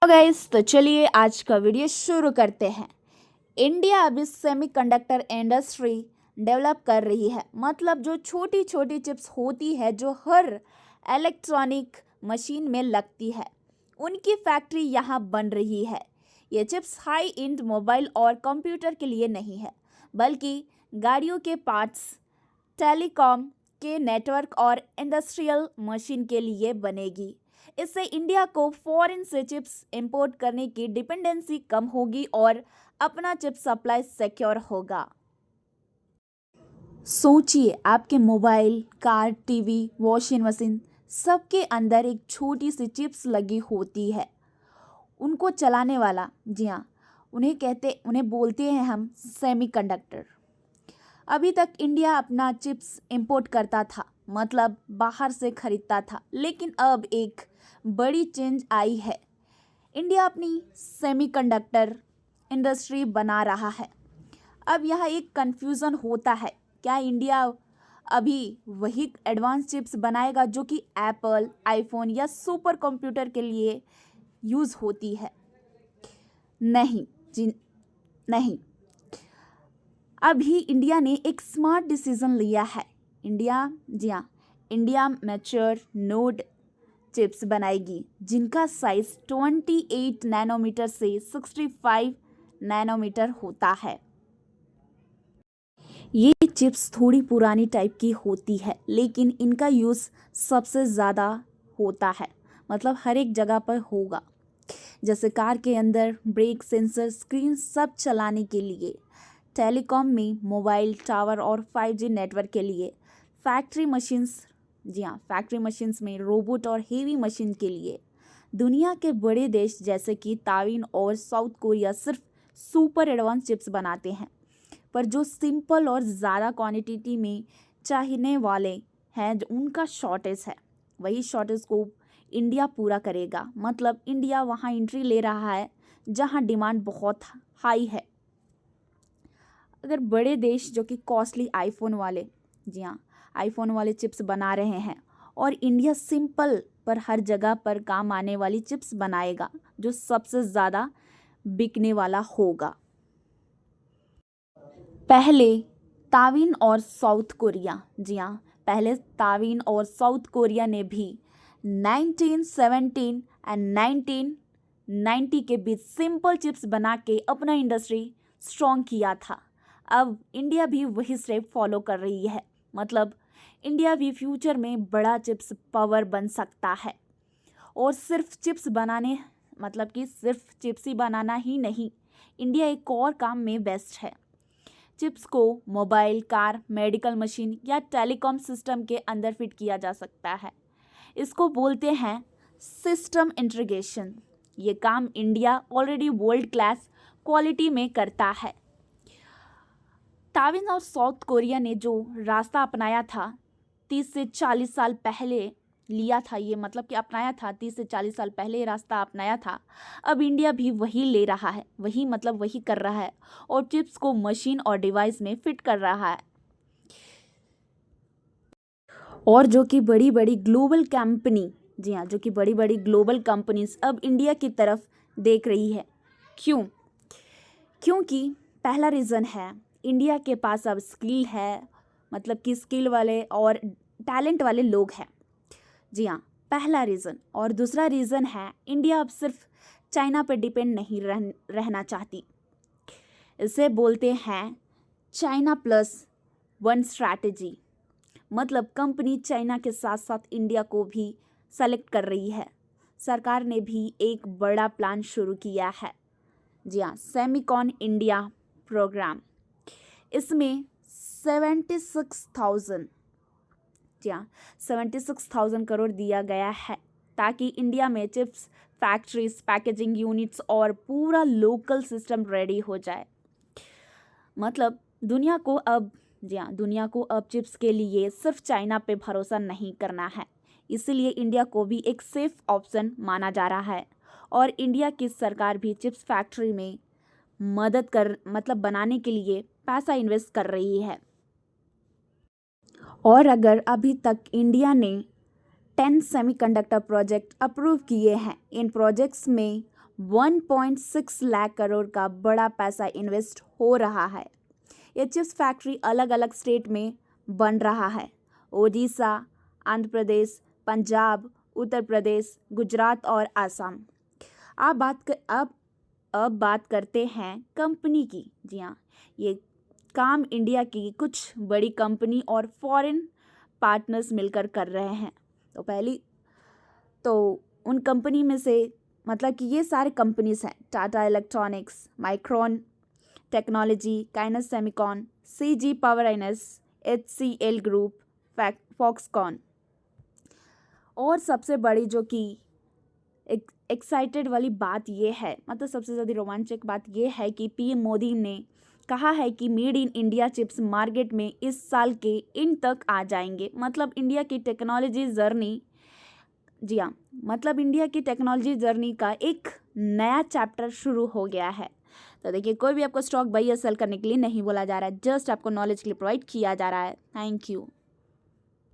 Guys, तो चलिए आज का वीडियो शुरू करते हैं। इंडिया अभी सेमीकंडक्टर इंडस्ट्री डेवलप कर रही है। मतलब जो छोटी छोटी चिप्स होती है जो हर इलेक्ट्रॉनिक मशीन में लगती है, उनकी फैक्ट्री यहाँ बन रही है। ये चिप्स हाई एंड मोबाइल और कंप्यूटर के लिए नहीं है, बल्कि गाड़ियों के पार्ट्स, टेलीकॉम के नेटवर्क और इंडस्ट्रियल मशीन के लिए बनेगी। इससे इंडिया को फॉरेन से चिप्स इंपोर्ट करने की डिपेंडेंसी कम होगी और अपना चिप सप्लाई सिक्योर होगा। सोचिए, आपके mobile, car, TV, washing machine सबके अंदर एक छोटी सी चिप्स लगी होती है। उनको चलाने वाला, जी हाँ, उन्हें बोलते हैं हम सेमीकंडक्टर। अभी तक इंडिया अपना चिप्स इंपोर्ट करता था, मतलब बाहर से खरीदता था, लेकिन अब एक बड़ी चेंज आई है। इंडिया अपनी सेमीकंडक्टर इंडस्ट्री बना रहा है। अब यह एक कन्फ्यूज़न होता है, क्या इंडिया अभी वही एडवांस चिप्स बनाएगा जो कि एप्पल, आईफोन या सुपर कंप्यूटर के लिए यूज़ होती है? नहीं जी, नहीं। अभी इंडिया ने एक स्मार्ट डिसीजन लिया है। इंडिया मैच्योर नोड चिप्स बनाएगी, जिनका साइज 28 नैनोमीटर से 65 नैनोमीटर होता है। ये चिप्स थोड़ी पुरानी टाइप की होती है, लेकिन इनका यूज़ सबसे ज़्यादा होता है, मतलब हर एक जगह पर होगा। जैसे कार के अंदर ब्रेक सेंसर, स्क्रीन सब चलाने के लिए, टेलीकॉम में मोबाइल टावर और 5G नेटवर्क के लिए, फैक्ट्री मशीन्स में रोबोट और हेवी मशीन के लिए। दुनिया के बड़े देश जैसे कि ताइवान और साउथ कोरिया सिर्फ सुपर एडवांस चिप्स बनाते हैं, पर जो सिंपल और ज़्यादा क्वांटिटी में चाहने वाले हैं, जो उनका शॉर्टेज है, वही शॉर्टेज को इंडिया पूरा करेगा। मतलब इंडिया वहाँ एंट्री ले रहा है जहाँ डिमांड बहुत हाई है। अगर बड़े देश जो कि कॉस्टली आईफोन वाले चिप्स बना रहे हैं, और इंडिया सिंपल पर हर जगह पर काम आने वाली चिप्स बनाएगा, जो सबसे ज़्यादा बिकने वाला होगा। पहले ताइवान और साउथ कोरिया ने भी 1917 एंड 1990 के बीच सिंपल चिप्स बना के अपना इंडस्ट्री स्ट्रॉन्ग किया था। अब इंडिया भी वही स्टेप फॉलो कर रही है। मतलब इंडिया भी फ्यूचर में बड़ा चिप्स पावर बन सकता है। और सिर्फ चिप्स ही बनाना ही नहीं, इंडिया एक और काम में बेस्ट है। चिप्स को मोबाइल, कार, मेडिकल मशीन या टेलीकॉम सिस्टम के अंदर फिट किया जा सकता है। इसको बोलते हैं सिस्टम इंटीग्रेशन। ये काम India already world class quality में करता है। ताइवान और साउथ कोरिया ने जो रास्ता अपनाया था 30 से 40 साल पहले लिया था, ये मतलब कि अपनाया था 30 से 40 साल पहले रास्ता अपनाया था, अब इंडिया भी वही ले रहा है, वही कर रहा है और चिप्स को मशीन और डिवाइस में फिट कर रहा है। और जो कि बड़ी बड़ी ग्लोबल कंपनीज अब इंडिया की तरफ देख रही है। क्यों? क्योंकि पहला रीज़न है, इंडिया के पास अब स्किल है, मतलब कि स्किल वाले और टैलेंट वाले लोग हैं। जी हाँ, पहला रीज़न। और दूसरा रीज़न है, इंडिया अब सिर्फ चाइना पर डिपेंड नहीं रहना चाहती। इसे बोलते हैं चाइना प्लस वन स्ट्रैटेजी। मतलब कंपनी चाइना के साथ साथ इंडिया को भी सेलेक्ट कर रही है। सरकार ने भी एक बड़ा प्लान शुरू किया है, जी हाँ, सेमीकॉन इंडिया प्रोग्राम। इसमें 76,000 करोड़ दिया गया है, ताकि इंडिया में चिप्स फैक्ट्रीज, पैकेजिंग यूनिट्स और पूरा लोकल सिस्टम रेडी हो जाए। मतलब दुनिया को अब चिप्स के लिए सिर्फ चाइना पे भरोसा नहीं करना है। इसीलिए इंडिया को भी एक सेफ ऑप्शन माना जा रहा है। और इंडिया की सरकार भी चिप्स फैक्ट्री में बनाने के लिए पैसा इन्वेस्ट कर रही है। और अगर अभी तक इंडिया ने 10 सेमीकंडक्टर प्रोजेक्ट अप्रूव किए हैं, इन प्रोजेक्ट्स में 1.6 लाख करोड़ का बड़ा पैसा इन्वेस्ट हो रहा है। ये चिप्स फैक्ट्री अलग अलग स्टेट में बन रहा है। ओडिशा, आंध्र प्रदेश, पंजाब, उत्तर प्रदेश, गुजरात और आसाम। अब बात करते हैं कंपनी की। जी हाँ, ये काम इंडिया की कुछ बड़ी कंपनी और फॉरेन पार्टनर्स मिलकर कर रहे हैं। तो उन कंपनी में से मतलब कि ये सारे कंपनीज हैं Tata electronics, Micron technology, Kaynes Semicon, CG power आइनस, एचसीएल ग्रुप, फॉक्सकॉन। और सबसे बड़ी जो कि एक्साइटेड वाली बात ये है, मतलब सबसे ज़्यादा रोमांचक बात ये है कि पीएम मोदी ने कहा है कि made in India chips market में इस साल के एंड तक आ जाएंगे। मतलब इंडिया की टेक्नोलॉजी जर्नी, जी हाँ, मतलब इंडिया की टेक्नोलॉजी जर्नी का एक नया चैप्टर शुरू हो गया है। तो देखिए, कोई भी आपको स्टॉक बाई या सेल करने के लिए नहीं बोला जा रहा है, जस्ट आपको नॉलेज के लिए प्रोवाइड किया जा रहा है। Thank you.